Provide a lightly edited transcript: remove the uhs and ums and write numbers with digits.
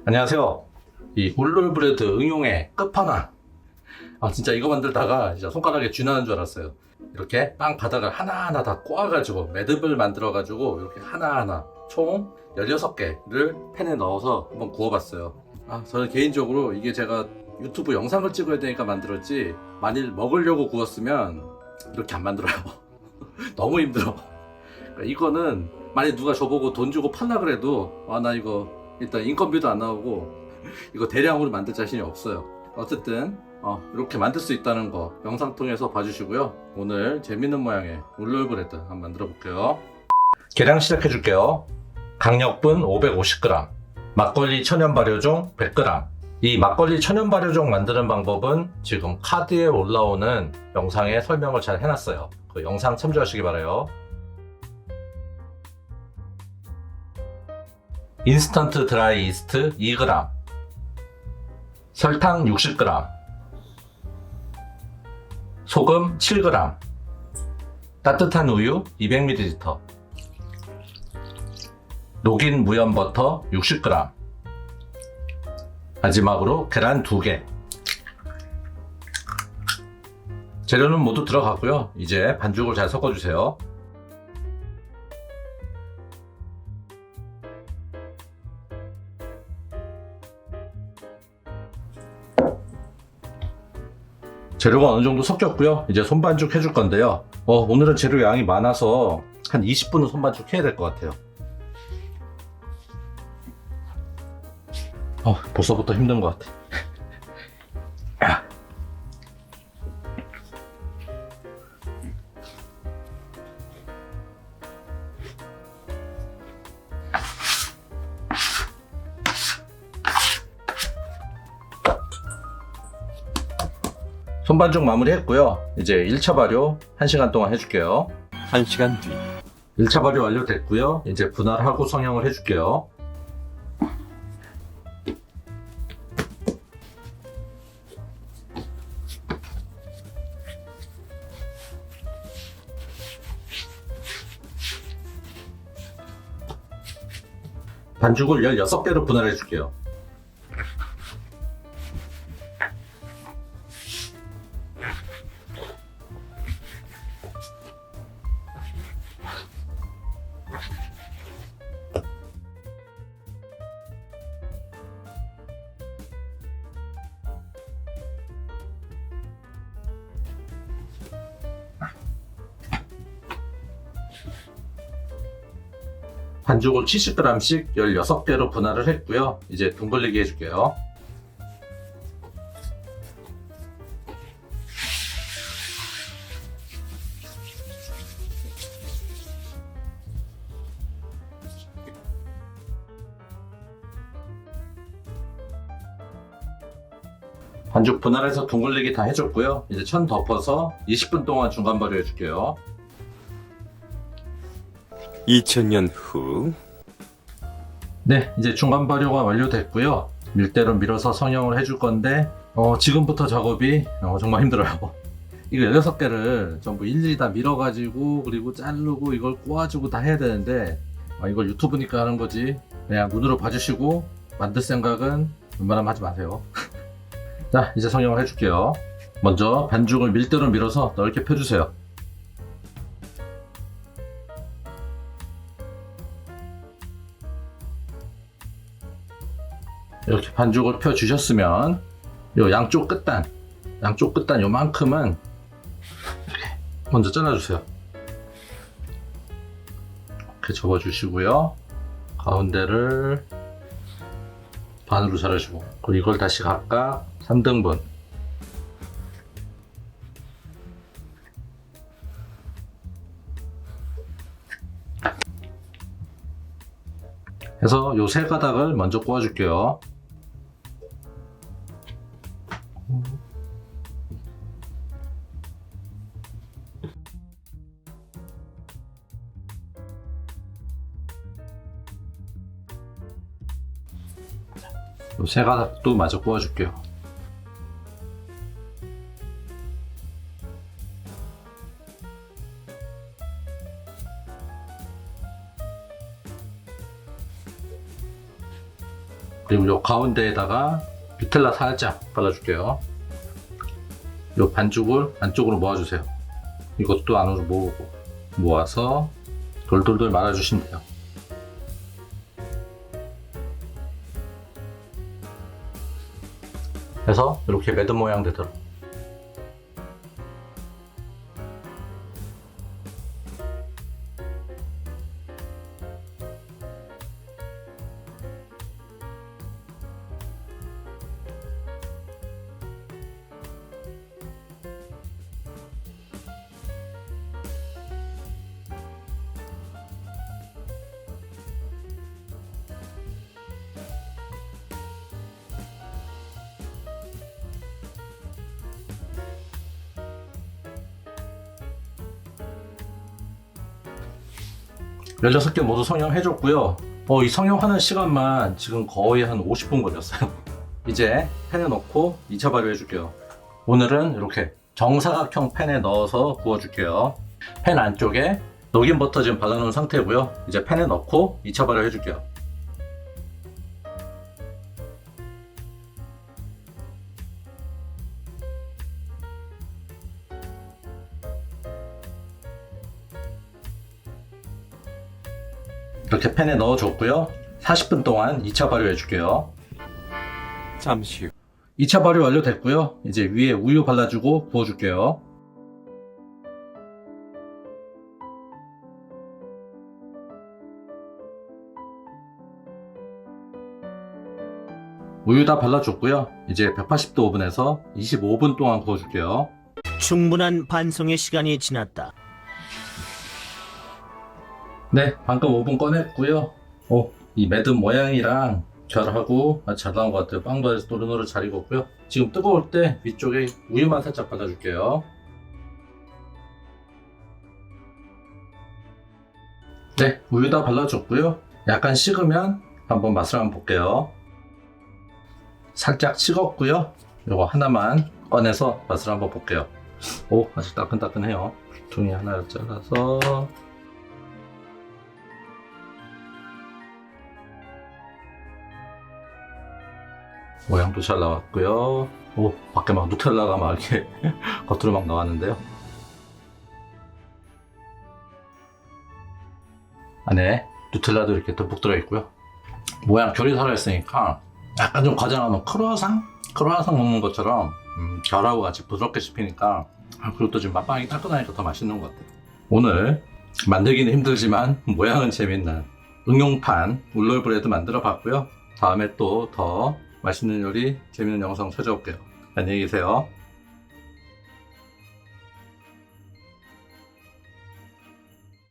안녕하세요. 이 울룰브레드 응용의 끝판왕. 진짜 이거 만들다가 진짜 손가락에 쥐나는 줄 알았어요. 이렇게 빵 바닥을 하나하나 다 꼬아가지고 매듭을 만들어가지고 이렇게 하나하나 총 16개를 팬에 넣어서 한번 구워봤어요. 저는 개인적으로 이게 제가 유튜브 영상을 찍어야 되니까 만들었지, 만일 먹으려고 구웠으면 이렇게 안 만들어요. 너무 힘들어. 그러니까 이거는 만약 누가 저보고 돈 주고 팔라 그래도 나 이거 일단 인건비도 안 나오고 이거 대량으로 만들 자신이 없어요. 어쨌든 이렇게 만들 수 있다는 거 영상 통해서 봐주시고요. 오늘 재밌는 모양의 울룰브레드 한번 만들어 볼게요. 계량 시작해 줄게요. 강력분 550g, 막걸리 천연 발효종 100g. 이 막걸리 천연 발효종 만드는 방법은 지금 카드에 올라오는 영상에 설명을 잘 해놨어요. 그 영상 참조하시기 바라요. 인스턴트 드라이 이스트 2g, 설탕 60g, 소금 7g, 따뜻한 우유 200ml, 녹인 무염 버터 60g, 마지막으로 계란 2개. 재료는 모두 들어갔고요. 이제 반죽을 잘 섞어주세요. 재료가 어느 정도 섞였고요. 이제 손반죽 해줄 건데요. 오늘은 재료 양이 많아서 한 20분은 손반죽 해야 될 것 같아요. 벌써부터 힘든 것 같아. 손반죽 마무리 했고요. 이제 1차 발효 1시간 동안 해줄게요. 1시간 뒤 1차 발효 완료됐고요. 이제 분할하고 성형을 해줄게요. 반죽을 16개로 분할해줄게요. 반죽을 70g씩 16개로 분할을 했고요. 이제 둥글리기 해줄게요. 반죽 분할해서 둥글리기 다 해줬고요. 이제 천 덮어서 20분 동안 중간 발효 해줄게요. 2000년 후 네, 이제 중간 발효가 완료됐고요. 밀대로 밀어서 성형을 해줄 건데 지금부터 작업이 정말 힘들어요. 이거 16개를 전부 일일이 다 밀어가지고 그리고 자르고 이걸 꼬아주고 다 해야 되는데 이걸 유튜브니까 하는 거지, 그냥 눈으로 봐주시고 만들 생각은 웬만하면 하지 마세요. 자, 이제 성형을 해줄게요. 먼저 반죽을 밀대로 밀어서 넓게 펴주세요. 이렇게 반죽을 펴 주셨으면 요 양쪽 끝단 요만큼은 먼저 잘라주세요. 이렇게 접어주시고요. 가운데를 반으로 자르시고, 그리고 이걸 다시 각각 3등분 해서 요 세 가닥을 먼저 꼬아줄게요. 요 세 가닥도 마저 꼬아줄게요. 그리고 요 가운데에다가 누텔라 살짝 발라줄게요. 요 반죽을 안쪽으로 모아주세요. 이것도 안으로 모으고 모아서 돌돌돌 말아주시면 돼요. 그래서 이렇게 매듭 모양 되도록. 열 16개 모두 성형해줬고요. 이 성형하는 시간만 지금 거의 한 50분 걸렸어요. 이제 팬에 넣고 2차 발효해줄게요. 오늘은 이렇게 정사각형 팬에 넣어서 구워줄게요. 팬 안쪽에 녹인 버터 지금 발라놓은 상태고요. 이제 팬에 넣고 2차 발효해줄게요. 이렇게 팬에 넣어줬고요. 40분 동안 2차 발효해줄게요. 잠시 후 2차 발효 완료됐고요. 이제 위에 우유 발라주고 구워줄게요. 우유 다 발라줬고요. 이제 180도 오븐에서 25분 동안 구워줄게요. 충분한 반송의 시간이 지났다. 네, 방금 오븐 꺼냈고요. 이 매듭 모양이랑 결하고 아주 잘 나온 것 같아요. 빵도 아주 노릇노릇 잘 익었고요. 지금 뜨거울 때 위쪽에 우유만 살짝 발라줄게요. 네, 우유 다 발라줬고요. 약간 식으면 한번 맛을 한번 볼게요. 살짝 식었고요. 요거 하나만 꺼내서 맛을 한번 볼게요. 아주 따끈따끈해요. 종이 하나를 잘라서 모양도 잘 나왔고요. 밖에 막 누텔라가 막 이렇게 겉으로 막 나왔는데요. 안에 누텔라도 이렇게 듬뿍 들어있고요. 모양 결이 살아있으니까 약간 좀 과장하면 크루아상 먹는 것처럼 결하고 같이 부드럽게 씹히니까 그리고 또 지금 맛방이 따끈하니까 더 맛있는 것 같아요. 오늘 만들기는 힘들지만 모양은 재밌는 응용판 울롤브레드 만들어 봤고요. 다음에 또 더 맛있는 요리 재밌는 영상 찾아올게요. 안녕히 계세요.